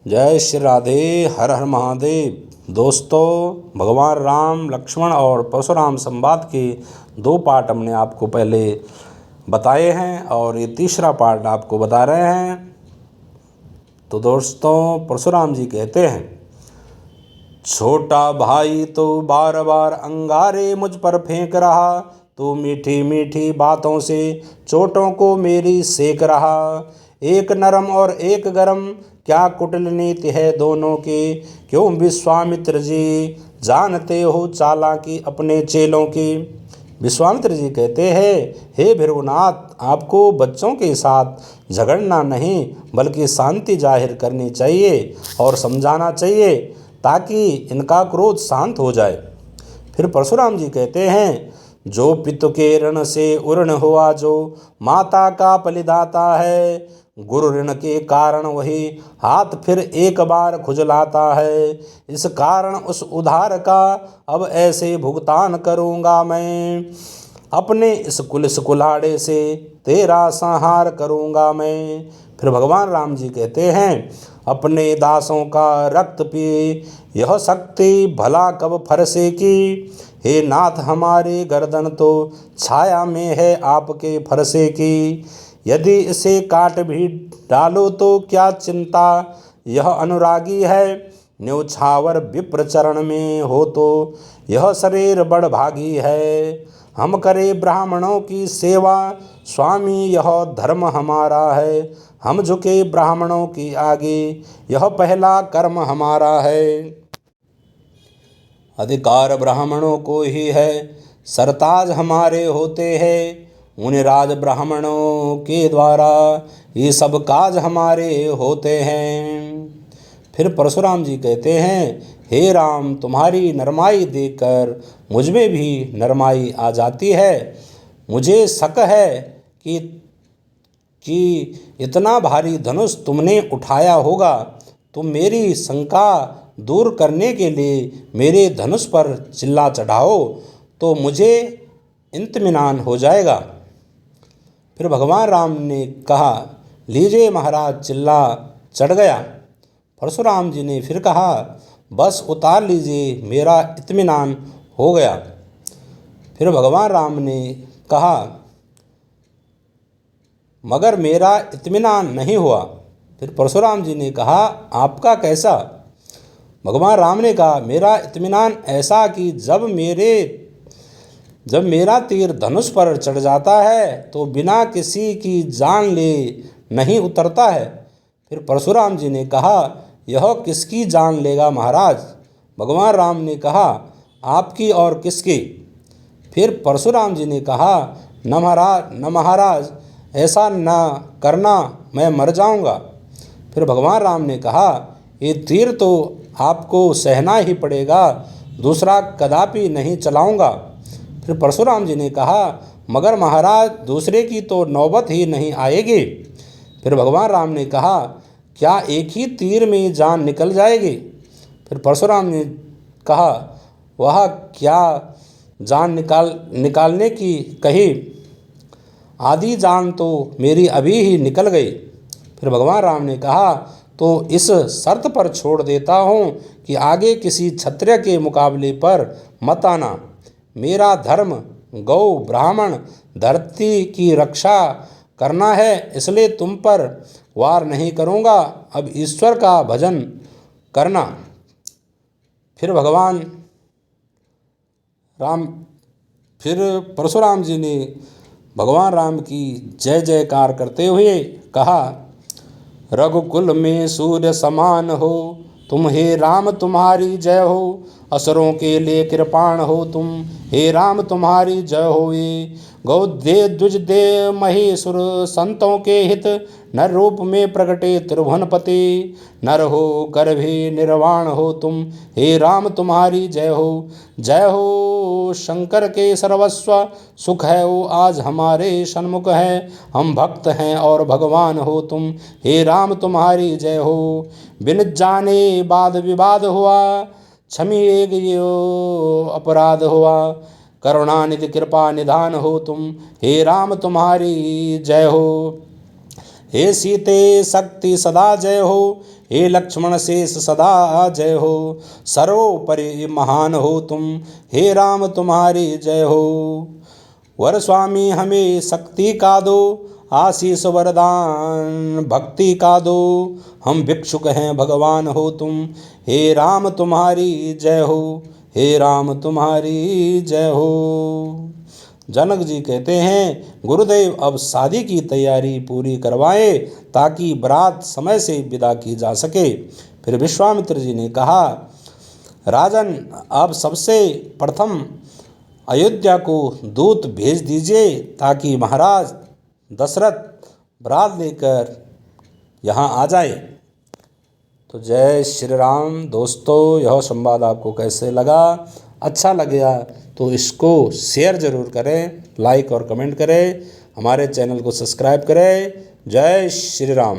जय श्री राधे। हर हर महादेव। दोस्तों, भगवान राम, लक्ष्मण और परशुराम संवाद के 2 पार्ट हमने आपको पहले बताए हैं और ये तीसरा पार्ट आपको बता रहे हैं। तो दोस्तों, परशुराम जी कहते हैं, छोटा भाई तो बार बार अंगारे मुझ पर फेंक रहा, तू मीठी मीठी बातों से चोटों को मेरी सेक रहा। एक नरम और एक गरम, क्या कुटिल नीति है दोनों की। क्यों विश्वामित्र जी जानते हो चालाकी अपने चेलों की। विश्वामित्र जी कहते हैं, हे भृगुनाथ, आपको बच्चों के साथ झगड़ना नहीं बल्कि शांति जाहिर करनी चाहिए और समझाना चाहिए ताकि इनका क्रोध शांत हो जाए। फिर परशुराम जी कहते हैं, जो पितु के ऋण से उऋण हुआ जो माता का बलिदाता है, गुरु ऋण के कारण वही हाथ फिर एक बार खुजलाता है। इस कारण उस उधार का अब ऐसे भुगतान करूँगा मैं, अपने इस कुल्हाड़े से तेरा संहार करूँगा मैं। फिर भगवान राम जी कहते हैं, अपने दासों का रक्त पिए यह शक्ति भला कब फरसे की। हे नाथ, हमारे गर्दन तो छाया में है आपके फरसे की। यदि इसे काट भी डालो तो क्या चिंता, यह अनुरागी है। न्यौछावर विप्र चरण में हो तो यह शरीर बड़ भागी है। हम करे ब्राह्मणों की सेवा, स्वामी यह धर्म हमारा है। हम झुके ब्राह्मणों की आगे, यह पहला कर्म हमारा है। अधिकार ब्राह्मणों को ही है, सरताज हमारे होते हैं। उन राज ब्राह्मणों के द्वारा ये सब काज हमारे होते हैं। फिर परशुराम जी कहते हैं, हे राम, तुम्हारी नरमाई देखकर मुझ में भी नरमाई आ जाती है। मुझे शक है कि इतना भारी धनुष तुमने उठाया होगा। तुम मेरी शंका दूर करने के लिए मेरे धनुष पर चिल्ला चढ़ाओ तो मुझे इत्मीनान हो जाएगा। फिर भगवान राम ने कहा, लीजिए महाराज, चिल्ला चढ़ गया। परशुराम जी ने फिर कहा, बस उतार लीजिए, मेरा इत्मीनान हो गया। फिर भगवान राम ने कहा, मगर मेरा इत्मीनान नहीं हुआ। फिर परशुराम जी ने कहा, आपका कैसा। भगवान राम ने कहा, मेरा इत्मीनान ऐसा कि जब मेरा तीर धनुष पर चढ़ जाता है तो बिना किसी की जान ले नहीं उतरता है। फिर परशुराम जी ने कहा, यह किसकी जान लेगा महाराज। भगवान राम ने कहा, आपकी और किसकी। फिर परशुराम जी ने कहा, न महाराज, ऐसा न करना, मैं मर जाऊंगा। फिर भगवान राम ने कहा, ये तीर तो आपको सहना ही पड़ेगा, दूसरा कदापि नहीं चलाऊंगा। फिर परशुराम जी ने कहा, मगर महाराज, दूसरे की तो नौबत ही नहीं आएगी। फिर भगवान राम ने कहा, क्या एक ही तीर में जान निकल जाएगी। फिर परशुराम ने कहा, वह क्या जान निकालने की कही, आधी जान तो मेरी अभी ही निकल गई। फिर भगवान राम ने कहा, तो इस शर्त पर छोड़ देता हूँ कि आगे किसी क्षत्रिय के मुकाबले पर मत आना। मेरा धर्म गौ ब्राह्मण धरती की रक्षा करना है, इसलिए तुम पर वार नहीं करूँगा। अब ईश्वर का भजन करना। फिर परशुराम जी ने भगवान राम की जय जयकार करते हुए कहा, रघुकुल में सूर्य समान हो तुम, हे राम तुम्हारी जय हो। असुरों के लिए कृपाण हो तुम, हे राम तुम्हारी जय होए। गौ दे द्विज दे महेश्वर, संतों के हित नर रूप में प्रगटे त्रिभुवनपति। नर हो गर्भे निर्वाण हो तुम, हे राम तुम्हारी जय हो। जय हो शंकर के सर्वस्व, सुख है वो आज हमारे सन्मुख है। हम भक्त हैं और भगवान हो तुम, हे राम तुम्हारी जय हो। बिन जाने वाद विवाद हुआ, क्षमी एक यो अपराध हुआ। करुणानिधि कृपा निधान हो तुम, हे राम तुम्हारी जय हो। हे सीते शक्ति सदा जय हो, हे लक्ष्मण शेष सदा जय हो। सर्वोपरि महान हो तुम, हे राम तुम्हारी जय हो। वर स्वामी हमें शक्ति का दो, आशीष वरदान भक्ति का दो। हम भिक्षुक हैं भगवान हो तुम, हे राम तुम्हारी जय हो, हे राम तुम्हारी जय हो। जनक जी कहते हैं, गुरुदेव अब शादी की तैयारी पूरी करवाएं ताकि बारात समय से विदा की जा सके। फिर विश्वामित्र जी ने कहा, राजन अब सबसे प्रथम अयोध्या को दूत भेज दीजिए ताकि महाराज दशरथ बारात लेकर यहाँ आ जाए। तो जय श्री राम। दोस्तों, यह संवाद आपको कैसे लगा? अच्छा लगा तो इसको शेयर ज़रूर करें, लाइक और कमेंट करें, हमारे चैनल को सब्सक्राइब करें। जय श्री राम।